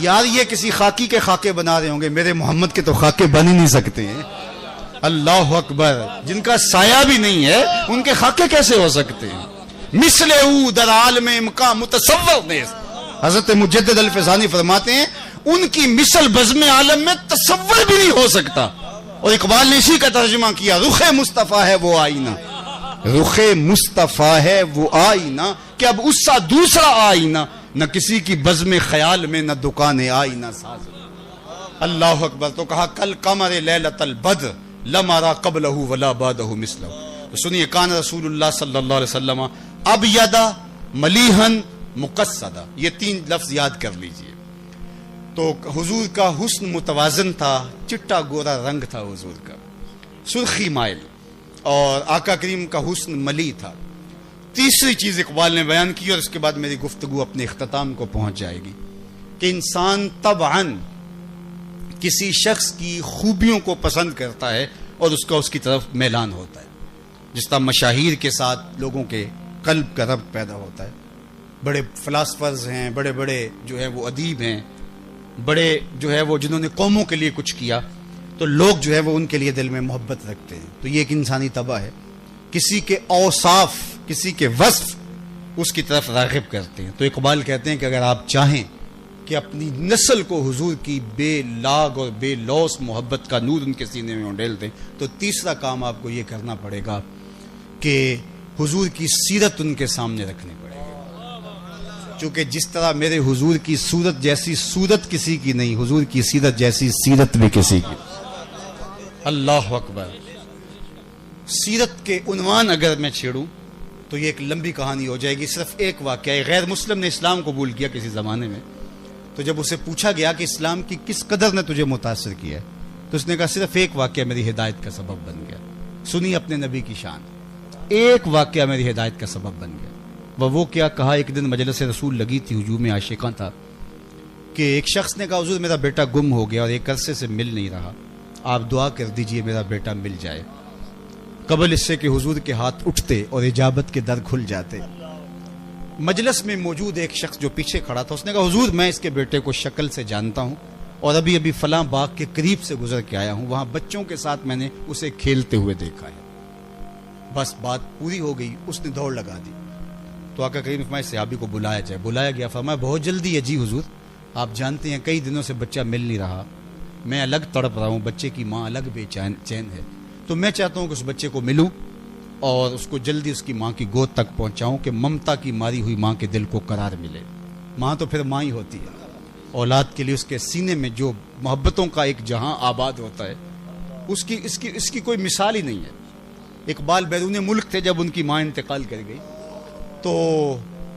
یار یہ کسی خاکی کے خاکے بنا رہے ہوں گے، میرے محمد کے تو خاکے بن ہی نہیں سکتے ہیں. اللہ اکبر. جن کا سایہ بھی نہیں ہے ان کے خاکے کیسے ہو سکتے ہیں؟ مثل او در عالم امکان متصور نیست. حضرت مجدد الفسانی فرماتے ہیں ان کی مثل بزم عالم میں تصور بھی نہیں ہو سکتا. اور اقبال نے اسی کا ترجمہ کیا، رخ مصطفیٰ ہے وہ آئینہ، رخ مصطفیٰ ہے وہ آئینہ کہ اب اس سا دوسرا آئینہ نہ کسی کی بزم خیال میں نہ دکان آئینہ ساز. اللہ اکبر. تو کہا کل قمر لیلۃ البدر لم ارى قبلہ ولا بعدہ مثلہ. سنیے، کان رسول اللہ صلی اللہ علیہ وسلم ابیض ملیحا مقصدا. یہ 3 لفظ یاد کر لیجئے. تو حضور کا حسن متوازن تھا، چٹا گورا رنگ تھا حضور کا، سرخی مائل. اور آقا کریم کا حسن ملی تھا. تیسری چیز اقبال نے بیان کی اور اس کے بعد میری گفتگو اپنے اختتام کو پہنچ جائے گی کہ انسان طبعاً کسی شخص کی خوبیوں کو پسند کرتا ہے اور اس کا اس کی طرف میلان ہوتا ہے. جس طرح مشاہیر کے ساتھ لوگوں کے قلب کا ربط پیدا ہوتا ہے. بڑے فلاسفرز ہیں، بڑے بڑے جو ہے وہ ادیب ہیں، بڑے جو ہے وہ جنہوں نے قوموں کے لیے کچھ کیا، تو لوگ جو ہے وہ ان کے لیے دل میں محبت رکھتے ہیں. تو یہ ایک انسانی طبع ہے. کسی کے اوصاف، کسی کے وصف اس کی طرف راغب کرتے ہیں. تو اقبال کہتے ہیں کہ اگر آپ چاہیں کہ اپنی نسل کو حضور کی بے لاگ اور بے لوث محبت کا نور ان کے سینے میں انڈیل دیں، تو تیسرا کام آپ کو یہ کرنا پڑے گا کہ حضور کی سیرت ان کے سامنے رکھنی پڑے گی. چونکہ جس طرح میرے حضور کی صورت جیسی صورت کسی کی نہیں، حضور کی سیرت جیسی سیرت بھی کسی کی. اللہ اکبر. سیرت کے عنوان اگر میں چھیڑوں تو یہ ایک لمبی کہانی ہو جائے گی. صرف ایک واقعہ ہے. غیر مسلم نے اسلام قبول کیا کسی زمانے میں، تو جب اسے پوچھا گیا کہ اسلام کی کس قدر نے تجھے متاثر کیا ہے، تو اس نے کہا صرف ایک واقعہ میری ہدایت کا سبب بن گیا. سنی اپنے نبی کی شان. ایک واقعہ میری ہدایت کا سبب بن گیا. وہ کیا کہا؟ ایک دن مجلس رسول لگی تھی، ہجوم عاشقاں تھا، کہ ایک شخص نے کہا حضور میرا بیٹا گم ہو گیا اور ایک عرصے سے مل نہیں رہا، آپ دعا کر دیجئے میرا بیٹا مل جائے. قبل اس سے کہ حضور کے ہاتھ اٹھتے اور اجابت کے در کھل جاتے، مجلس میں موجود ایک شخص جو پیچھے کھڑا تھا، اس نے کہا حضور میں اس کے بیٹے کو شکل سے جانتا ہوں اور ابھی فلاں باغ کے قریب سے گزر کے آیا ہوں، وہاں بچوں کے ساتھ میں نے اسے کھیلتے ہوئے دیکھا ہے. بس بات پوری ہو گئی. اس نے دوڑ لگا دی. تو آقا کریم فرمائے صحابی کو بلایا جائے. بلایا گیا. فرمایا بہت جلدی ہے. جی حضور آپ جانتے ہیں کئی دنوں سے بچہ مل نہیں رہا، میں الگ تڑپ رہا ہوں، بچے کی ماں الگ بے چین ہے، تو میں چاہتا ہوں کہ اس بچے کو ملوں اور اس کو جلدی اس کی ماں کی گود تک پہنچاؤں کہ ممتا کی ماری ہوئی ماں کے دل کو قرار ملے. ماں تو پھر ماں ہی ہوتی ہے. اولاد کے لیے اس کے سینے میں جو محبتوں کا ایک جہاں آباد ہوتا ہے، اس کی کوئی مثال ہی نہیں ہے. اقبال بیرون ملک تھے جب ان کی ماں انتقال کر گئی، تو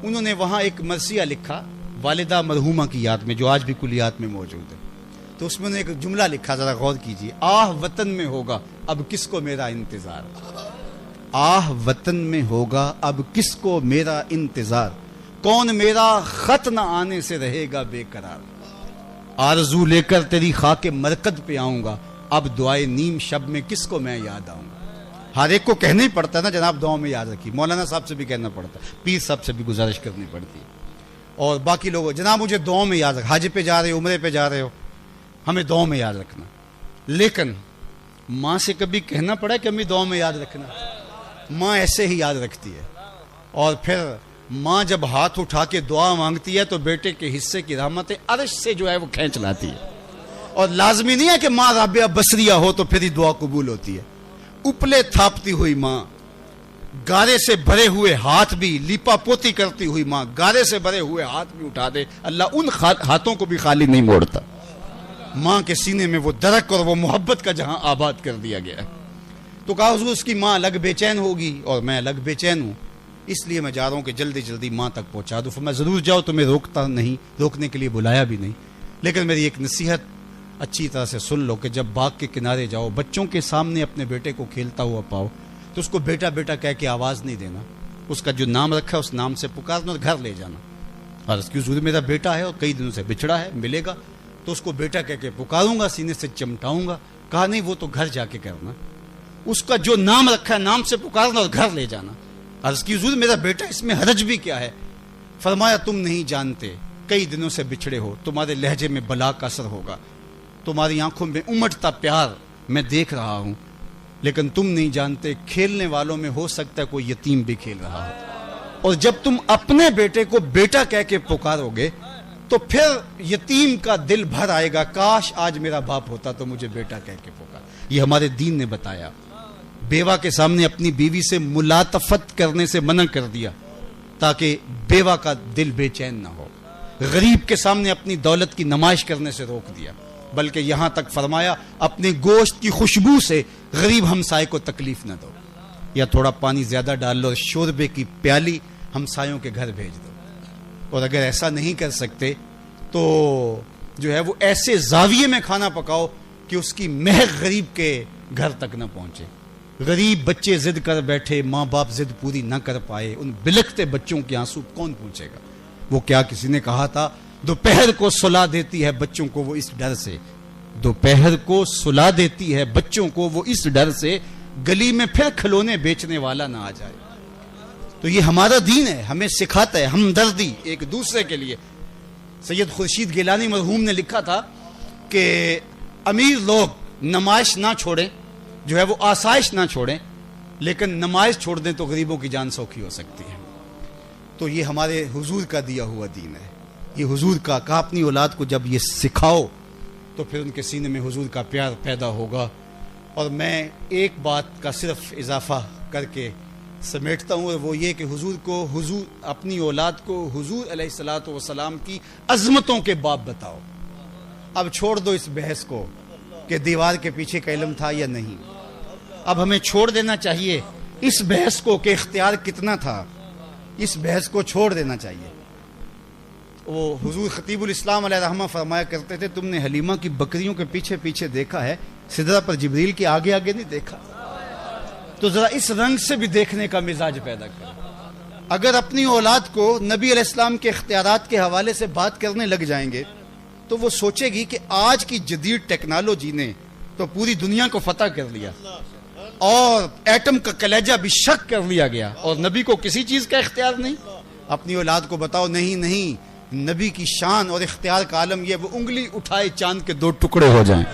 انہوں نے وہاں ایک مرثیہ لکھا والدہ مرحومہ کی یاد میں، جو آج بھی کلیات میں موجود ہے. تو اس میں انہوں نے ایک جملہ لکھا، ذرا غور کیجیے. آہ وطن میں ہوگا اب کس کو میرا انتظار، آہ وطن میں ہوگا اب کس کو میرا انتظار، کون میرا خط نہ آنے سے رہے گا بے قرار، آرزو لے کر تیری خاک مرکد پہ آؤں گا اب دعائے نیم شب میں کس کو میں یاد آؤں گا. ہر ایک کو کہنا ہی پڑتا ہے نا جناب دعاؤں میں یاد رکھیے. مولانا صاحب سے بھی کہنا پڑتا ہے، پیر صاحب سے بھی گزارش کرنی پڑتی ہے، اور باقی لوگوں جناب مجھے دعاؤں میں یاد رکھ. حج پہ جا رہے ہو، عمرے پہ جا رہے ہو، ہمیں دعاؤں میں یاد رکھنا. لیکن ماں سے کبھی کہنا پڑا کہ ہمیں دعاؤں میں یاد رکھنا؟ ماں ایسے ہی یاد رکھتی ہے. اور پھر ماں جب ہاتھ اٹھا کے دعا مانگتی ہے تو بیٹے کے حصے کی رحمتیں عرش سے جو ہے وہ کھینچ لاتی ہے. اور لازمی نہیں ہے کہ ماں رابعہ بصریہ ہو تو پھر ہی دعا قبول ہوتی ہے. اپلے تھاپتی ہوئی ماں، گارے سے بھرے ہوئے ہاتھ بھی، لیپا پوتی کرتی ہوئی ماں گارے سے بھرے ہوئے ہاتھ بھی اٹھا دے، اللہ ان ہاتھوں کو بھی خالی نہیں موڑتا. ماں کے سینے میں وہ درک اور وہ محبت کا جہاں آباد کر دیا گیا ہے. تو کہا حضور اس کی ماں الگ بے چین ہوگی اور میں الگ بے چین ہوں، اس لیے میں جا رہا ہوں کہ جلدی جلدی ماں تک پہنچا دوں. میں ضرور جاؤ، تمہیں روکتا نہیں، روکنے کے لیے بلایا بھی نہیں، لیکن میری ایک نصیحت اچھی طرح سے سن لو کہ جب باغ کے کنارے جاؤ، بچوں کے سامنے اپنے بیٹے کو کھیلتا ہوا پاؤ تو اس کو بیٹا بیٹا کہہ کے آواز نہیں دینا، اس کا جو نام رکھا ہے اس نام سے پکارنا اور گھر لے جانا. اور اس کی حضور میرا بیٹا ہے اور کئی دنوں سے بچھڑا ہے، ملے گا تو اس کو بیٹا کہہ کے پکاروں گا، سینے سے چمٹاؤں گا. کہا نہیں، وہ تو گھر جا کے کرنا، اس کا جو نام رکھا ہے نام سے پکارنا اور گھر لے جانا. اور اس کی حضور میرا بیٹا، اس میں حرج بھی کیا ہے؟ فرمایا تم نہیں جانتے کئی دنوں سے بچھڑے ہو، تمہارے لہجے میں بلا کا اثر ہوگا، تمہاری آنکھوں میں امٹتا پیار میں دیکھ رہا ہوں، لیکن تم نہیں جانتے کھیلنے والوں میں ہو سکتا ہے کوئی یتیم بھی کھیل رہا ہو، اور جب تم اپنے بیٹے کو بیٹا کہہ کے پکارو گے تو پھر یتیم کا دل بھر آئے گا، کاش آج میرا باپ ہوتا تو مجھے بیٹا کہہ کے پکار۔ یہ ہمارے دین نے بتایا۔ بیوہ کے سامنے اپنی بیوی سے ملاطفت کرنے سے منع کر دیا تاکہ بیوہ کا دل بے چین نہ ہو۔ غریب کے سامنے اپنی دولت کی نمائش کرنے سے روک دیا، بلکہ یہاں تک فرمایا اپنے گوشت کی خوشبو سے غریب ہمسائے کو تکلیف نہ دو، یا تھوڑا پانی زیادہ ڈال لو اور شوربے کی پیالی ہمسایوں کے گھر بھیج دو۔ اور اگر ایسا نہیں کر سکتے تو جو ہے وہ ایسے زاویے میں کھانا پکاؤ کہ اس کی مہک غریب کے گھر تک نہ پہنچے۔ غریب بچے ضد کر بیٹھے، ماں باپ ضد پوری نہ کر پائے، ان بلکتے بچوں کے آنسو کون پوچھے گا؟ وہ کیا کسی نے کہا تھا دوپہر کو سلا دیتی ہے بچوں کو وہ اس ڈر سے، دوپہر کو سلا دیتی ہے بچوں کو وہ اس ڈر سے گلی میں پھر کھلونے بیچنے والا نہ آ جائے۔ تو یہ ہمارا دین ہے، ہمیں سکھاتا ہے ہمدردی ایک دوسرے کے لیے۔ سید خورشید گیلانی مرحوم نے لکھا تھا کہ امیر لوگ نمائش نہ چھوڑیں، جو ہے وہ آسائش نہ چھوڑیں، لیکن نمائش چھوڑ دیں تو غریبوں کی جان سوکھی ہو سکتی ہے۔ تو یہ ہمارے حضور کا دیا ہوا دین ہے، یہ حضور کا کہا اپنی اولاد کو جب یہ سکھاؤ تو پھر ان کے سینے میں حضور کا پیار پیدا ہوگا۔ اور میں ایک بات کا صرف اضافہ کر کے سمیٹتا ہوں، اور وہ یہ کہ حضور اپنی اولاد کو حضور علیہ الصلوۃ والسلام کی عظمتوں کے باب بتاؤ۔ اب چھوڑ دو اس بحث کو کہ دیوار کے پیچھے کا علم تھا یا نہیں، اب ہمیں چھوڑ دینا چاہیے اس بحث کو کہ اختیار کتنا تھا، اس بحث کو چھوڑ دینا چاہیے۔ وہ حضور خطیب الاسلام علیہ رحمہ فرمایا کرتے تھے تم نے حلیمہ کی بکریوں کے پیچھے پیچھے دیکھا ہے، سدرہ پر جبریل کے آگے آگے نہیں دیکھا۔ تو ذرا اس رنگ سے بھی دیکھنے کا مزاج پیدا کریں۔ اگر اپنی اولاد کو نبی علیہ السلام کے اختیارات کے حوالے سے بات کرنے لگ جائیں گے تو وہ سوچے گی کہ آج کی جدید ٹیکنالوجی نے تو پوری دنیا کو فتح کر لیا اور ایٹم کا کلیجہ بھی شک کر لیا گیا، اور نبی کو کسی چیز کا اختیار نہیں۔ اپنی اولاد کو بتاؤ نہیں، نبی کی شان اور اختیار کا عالم یہ وہ انگلی اٹھائے چاند کے 2 ٹکڑے ہو جائیں،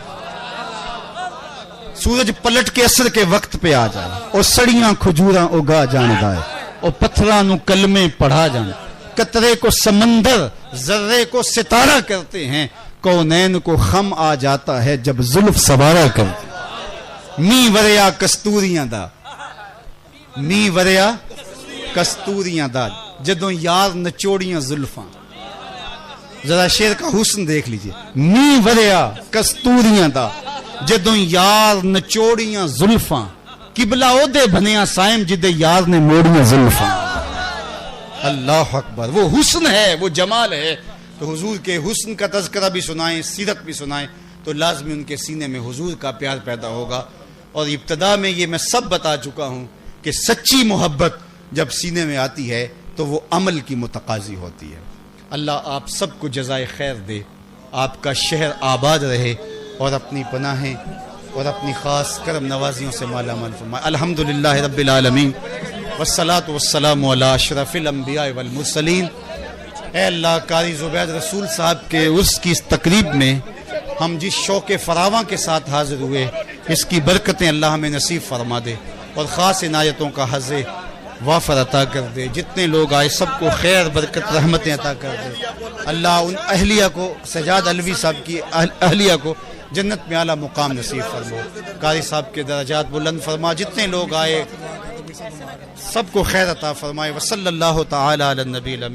سورج پلٹ کے عصر کے وقت پہ آ جائے، اور سڑیاں کھجوراں اگا جان دائے، اور پتھراں نو کلمے پڑھا جان، قطرے کو سمندر ذرے کو ستارہ کرتے ہیں، کونین کو خم آ جاتا ہے جب زلف سوارا کرتے می وریا کستوریاں دا، می وریا کستوریاں دا، جدوں یار نچوڑیاں زلفاں۔ ذرا شعر کا حسن دیکھ لیجئے، می وریا کستوریاں دا جدوں یار نچوڑیاں زلفاں، قبلہ او دے بھنیا سائم جدے یار نے موڑیاں زلفاں۔ اللہ اکبر، وہ حسن ہے، وہ جمال ہے۔ تو حضور کے حسن کا تذکرہ بھی سنائیں، سیرت بھی سنائیں تو لازمی ان کے سینے میں حضور کا پیار پیدا ہوگا۔ اور ابتدا میں یہ میں سب بتا چکا ہوں کہ سچی محبت جب سینے میں آتی ہے تو وہ عمل کی متقاضی ہوتی ہے۔ اللہ آپ سب کو جزائے خیر دے، آپ کا شہر آباد رہے، اور اپنی پناہیں اور اپنی خاص کرم نوازیوں سے مالا مال فرمائے۔ الحمدللہ رب العالمین والصلاة والسلام علی اشرف الانبیاء والمرسلین۔ اے اللہ، قاری زبید رسول صاحب کے عرس کی اس تقریب میں ہم جس شوق فراواں کے ساتھ حاضر ہوئے، اس کی برکتیں اللہ ہمیں نصیب فرما دے، اور خاص عنایتوں کا حظ وافر عطا کر دے۔ جتنے لوگ آئے سب کو خیر برکت رحمتیں عطا کر دے۔ اللہ ان اہلیہ کو، سجاد علوی صاحب کی اہلیہ کو جنت میں اعلیٰ مقام نصیب فرما، قاری صاحب کے درجات بلند فرما، جتنے لوگ آئے سب کو خیر عطا فرمائے۔ وصلی اللہ تعالی علی النبی الامین۔